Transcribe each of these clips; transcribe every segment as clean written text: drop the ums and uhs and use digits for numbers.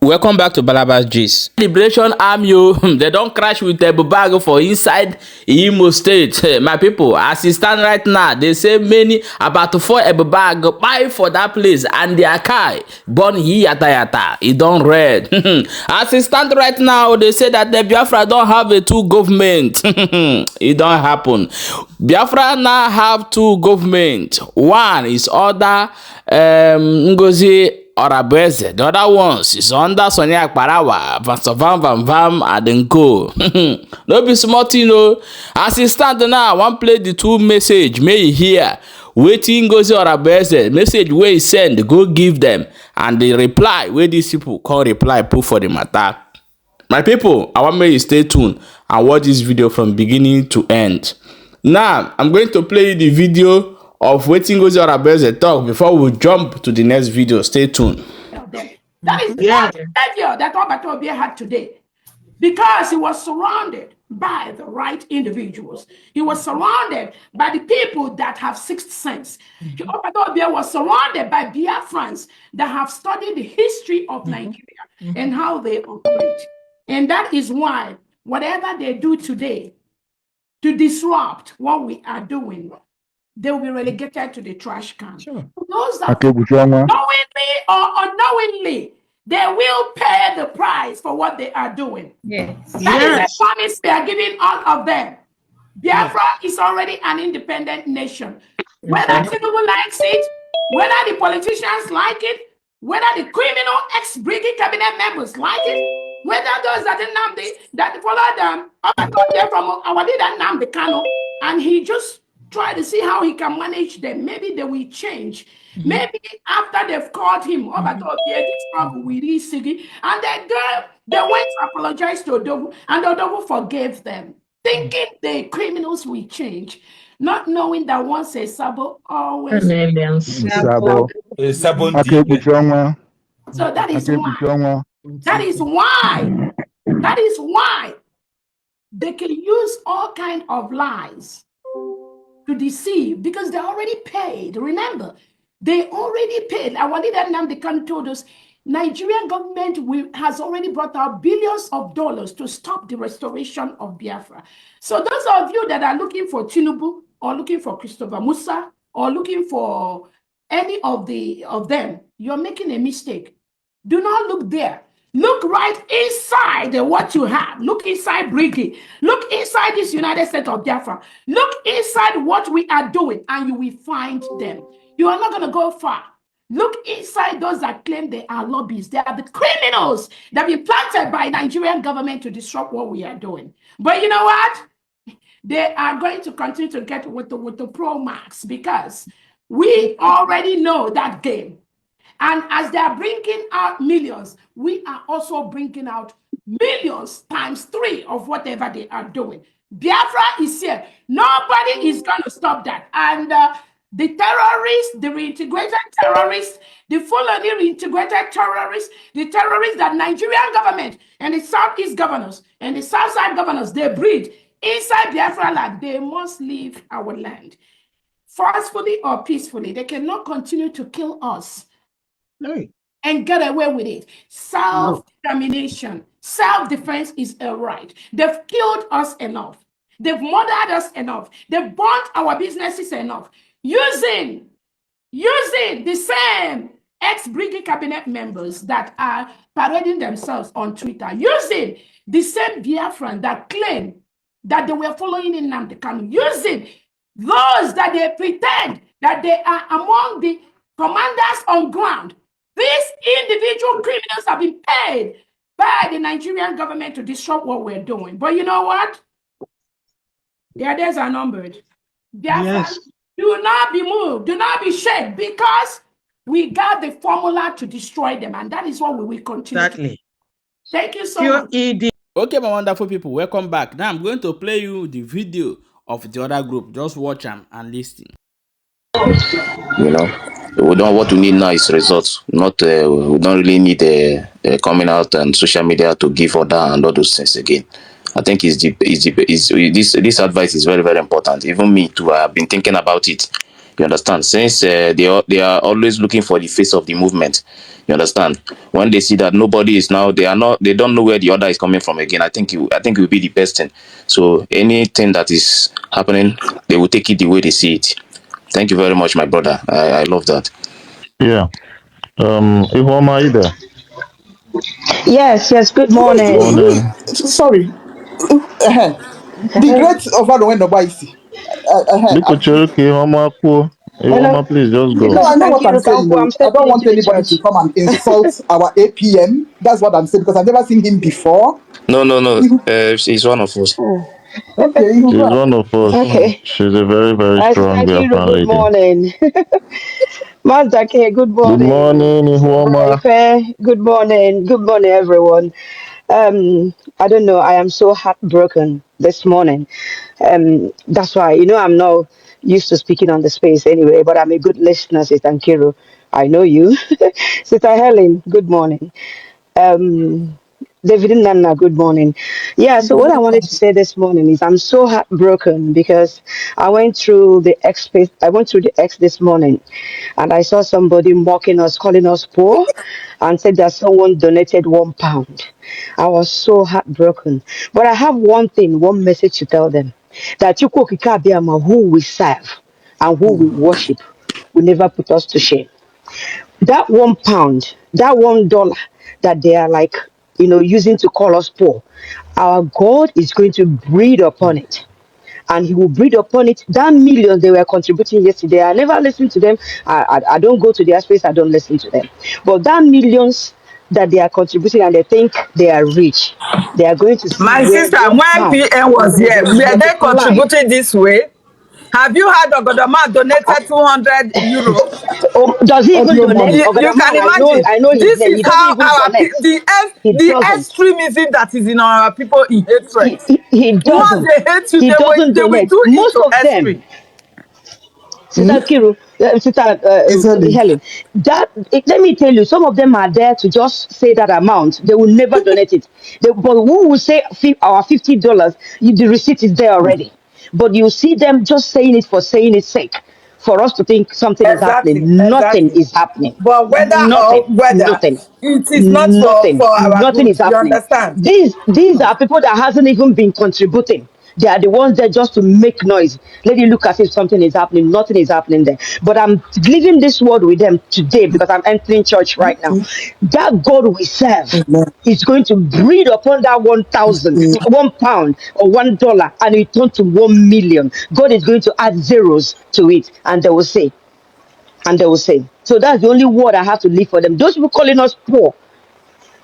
Welcome back to Balaba's Gist. Liberation Army, they don't crash with Ebubeagu for inside Imo State. My people, as it stand right now, they say many about 4 Ebubeagu buy for that place and their car born here yata. It don't red. As it stand right now, they say that the Biafra don't have a 2 government. It don't happen. Biafra now have 2 government. One is other Ngozi Orabeze. The other ones is under Sonia Akparawa, Vam Adenko. No be smart, you know. As it stand now, I want play the 2 message. May you hear. Waiting Ngozi Orabeze message where he send, go give them. And the reply where these people call reply put for the matter. My people, I want you to stay tuned and watch this video from beginning to end. Now, I'm going to play the video of waiting Ngozi Orabeze talk before we jump to the next video. Stay tuned. That is the behavior that Obatobia had today, because he was surrounded by the right individuals. He was surrounded by the people that have 6th sense. Obatobia was surrounded by Biafrans that have studied the history of Nigeria and how they operate. And that is why whatever they do today to disrupt what we are doing, they will be relegated to the trash can. Sure. Those that knowingly or unknowingly, they will pay the price for what they are doing. Yes. That is the promise we are giving all of them. Biafra is already an independent nation. Whether Tinubu likes it, whether the politicians like it, whether the criminal ex-brigade cabinet members like it, whether those that follow them, I got there from our leader Nnamdi Kanu, and he just try to see how he can manage them. Maybe they will change. Maybe after they've caught him, and they went to apologize to Odogu, and Odogu forgave them, thinking the criminals will change, not knowing that once a sabo, always sabo. So that is why they can use all kinds of lies to deceive, because they already paid. Remember, they already paid. Our leader Nnamdi Kanu told us Nigerian government has already brought out billions of dollars to stop the restoration of Biafra. So those of you that are looking for Tinubu or looking for Christopher Musa or looking for any of them, you're making a mistake. Do not look there. Look right inside what you have. Look inside Brigade. Look inside this United States of Biafra. Look inside what we are doing, and you will find them. You are not going to go far. Look inside those that claim they are lobbyists. They are the criminals that have been planted by Nigerian government to disrupt what we are doing. But you know what? They are going to continue to get with the pro marks, because we already know that game. And as they are bringing out millions, we are also bringing out millions times 3 of whatever they are doing. Biafra is here. Nobody is going to stop that. And the terrorists, the reintegrated terrorists, the fully reintegrated terrorists, the terrorists that Nigerian government and the Southeast governors and the Southside governors, they breed inside Biafra land, they must leave our land. Forcefully or peacefully, they cannot continue to kill us and get away with it. Self-determination, self-defense is a right. They've killed us enough. They've murdered us enough. They've burnt our businesses enough. Using the same ex-brigade cabinet members that are parading themselves on Twitter, using the same Biafran that claim that they were following in Nnamdi Kanu, using those that they pretend that they are among the commanders on ground. These individual criminals have been paid by the Nigerian government to disrupt what we're doing. But you know what? Their days are numbered. Yes. Do not be moved. Do not be shaken, because we got the formula to destroy them. And that is what we will continue. Exactly. Thank you so much. Okay, my wonderful people, welcome back. Now I'm going to play you the video of the other group. Just watch them and listen. You know, what we need now is results. Not we don't really need coming out on social media to give order and all those things again. I think this advice is very, very important. Even me too, I have been thinking about it. You understand? Since they are always looking for the face of the movement. You understand? When they see that nobody is now, they don't know where the order is coming from again. I think it will be the best thing. So anything that is happening, they will take it the way they see it. Thank you very much, my brother. I love that. Yeah. Ihoma, are you there? Yes, good morning. Morning. Sorry. The great overwhelming Nobaisi. Biko Cherokee, Ihoma Kwo. Hello, Ihoma, please just No, go. this I is know what I'm Tankiru saying. Kampo. I'm No, I don't stepping want into the anybody to church. come and insult our APM. That's what I'm saying because I've never seen him before. No. He's one of us. Okay, you She's go. one of us. Okay. She's a very, very I said strong Tankiru, Biafran good lady. morning. Mazdake, good Good morning. morning, Ihoma. Ife, good morning. Good morning, everyone. I don't know. I am so heartbroken this morning. That's why, I'm not used to speaking on the space anyway, but I'm a good listener, Sister Tankiru. I know you. Sister Helen, good morning. Um, David and Nana, good morning. Yeah, so what I wanted to say this morning is I'm so heartbroken because I went through the X this morning and I saw somebody mocking us, calling us poor, and said that someone donated £1. I was so heartbroken. But I have one message to tell them that Chukwu Okike Abịama, who we serve and who we worship, will never put us to shame. That £1, that $1 that they are like, using to call us poor, our God is going to breathe upon it. And he will breathe upon it. That million they were contributing yesterday, I never listened to them. I don't go to their space, I don't listen to them. But that millions that they are contributing and they think they are rich, they are going to see My where sister, when £1 PM is was going here, to were they multiply. contributing this way? Have you had Ogodoma donated 200 euro? Does he even Audio donate? money. You can Ogadaman, imagine. I know he's This there. is He doesn't how even connect. He the doesn't. extremism that is in our people in hatred. He Once doesn't. they hate you, He doesn't they will donate. do it Most to of them, extreme. Sister Kiru, Sister Exactly. Helen, let me tell you, some of them are there to just say that amount. They will never donate it. But who will say our $50? The receipt is there already. But you see them just saying it for saying its sake. For us to think something is Exactly, happening. Nothing exactly. is happening. But Nothing. whether, Nothing. it is not Nothing. for our Nothing good. is You happening. understand? These are people that hasn't even been contributing. They are the ones there just to make noise. Let you look as if something is happening. Nothing is happening there. But I'm leaving this word with them today because I'm entering church right now. That God we serve Amen. is going to breathe upon that 1,000, £1 or $1, and it turn to 1 million. God is going to add zeros to it, and they will say, So that's the only word I have to leave for them. Those people calling us poor,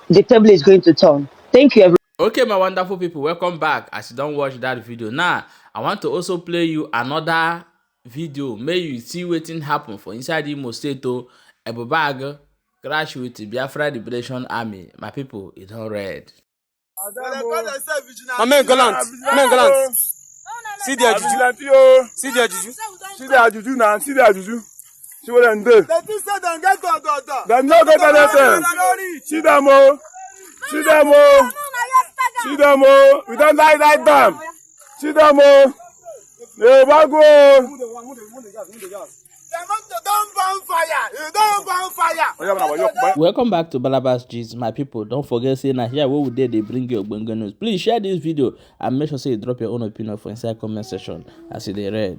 the table is going to turn. Thank you, everyone. Okay, my wonderful people, welcome back. As you don't watch that video now, I want to also play you another video. May you see wetin happen for inside Imo State to Ebubeagu crash with the Biafra Liberation Army. My people, it all red. My man gallant. See their juju. See their juju. See their juju now. See their juju. See what them do. They think say them get God. Them no get anything. See them all. See them all. See them all. We don't like them. See them all. Ebubeagu. Don't burn fire. You don't burn fire. Welcome back to Balabas G's, my people. Don't forget saying that here where we did they bring you Ogbonge news. Please share this video and make sure say you drop your own opinion for inside comment section as it read.